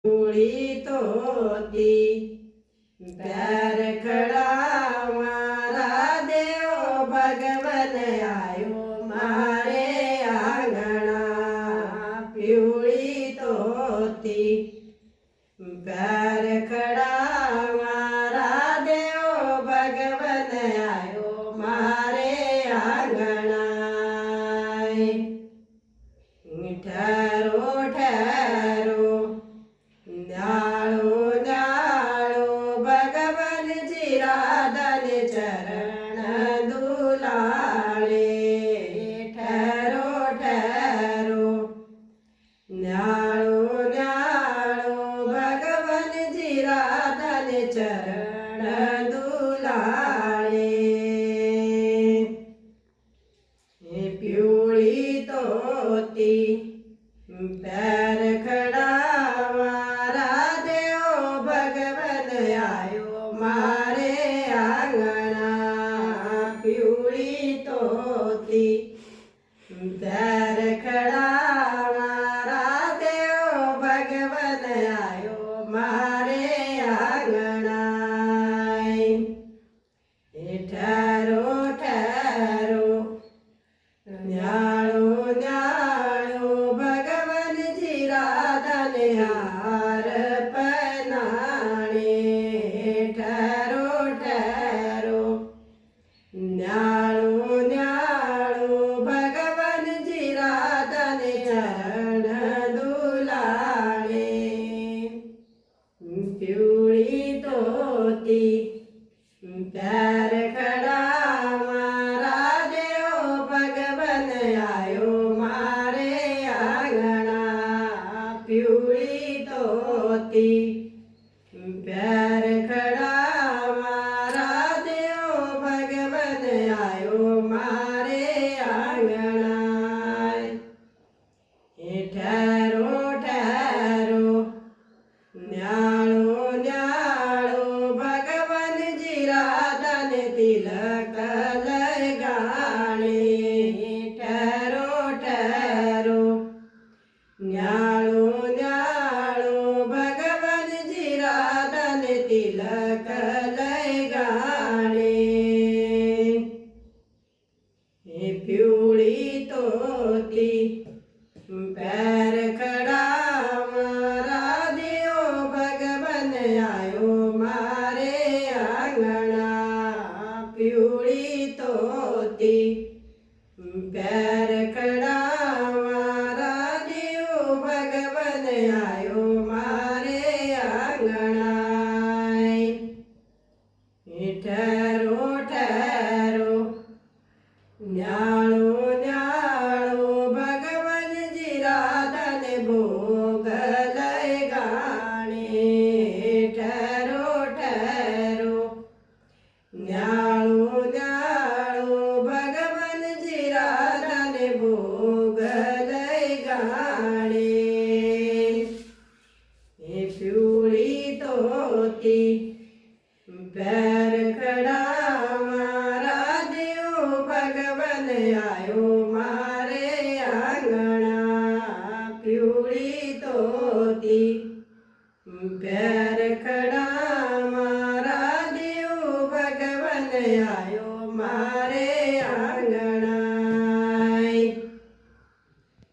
पिवळी तोती प्यार खड़ा मारा देव भगवन आयो मारे आंगणा पिवळी तोती प्यार खड़ा मारा देव भगवन आयो मारे आंगणा ठहरो ठहरो न्याळो न्याळो भगवन जी राधन चरण दुलाळे ठहरो ठहरो न्याळो न्याळो भगवन जी राधन चरण दुलाळे पिवळी तोती प्यार खड़ा मारा देव भगवन आयो मारे आंगणा पिवळी तोती प्यार खड़ा मारा देव भगवन आयो मारे आंगणा ठहरो ठहरो न्याळो न्याळो भगवन जी राधन हार पहनाणे ठहरो ठहरो न्याळो न्याळो भगवन जी राधन चरण दुलाळे पिवळी तोती प्यार खड़ा मारा देव भगवन आयो मारे आंगणा पिवळी तोती प्यार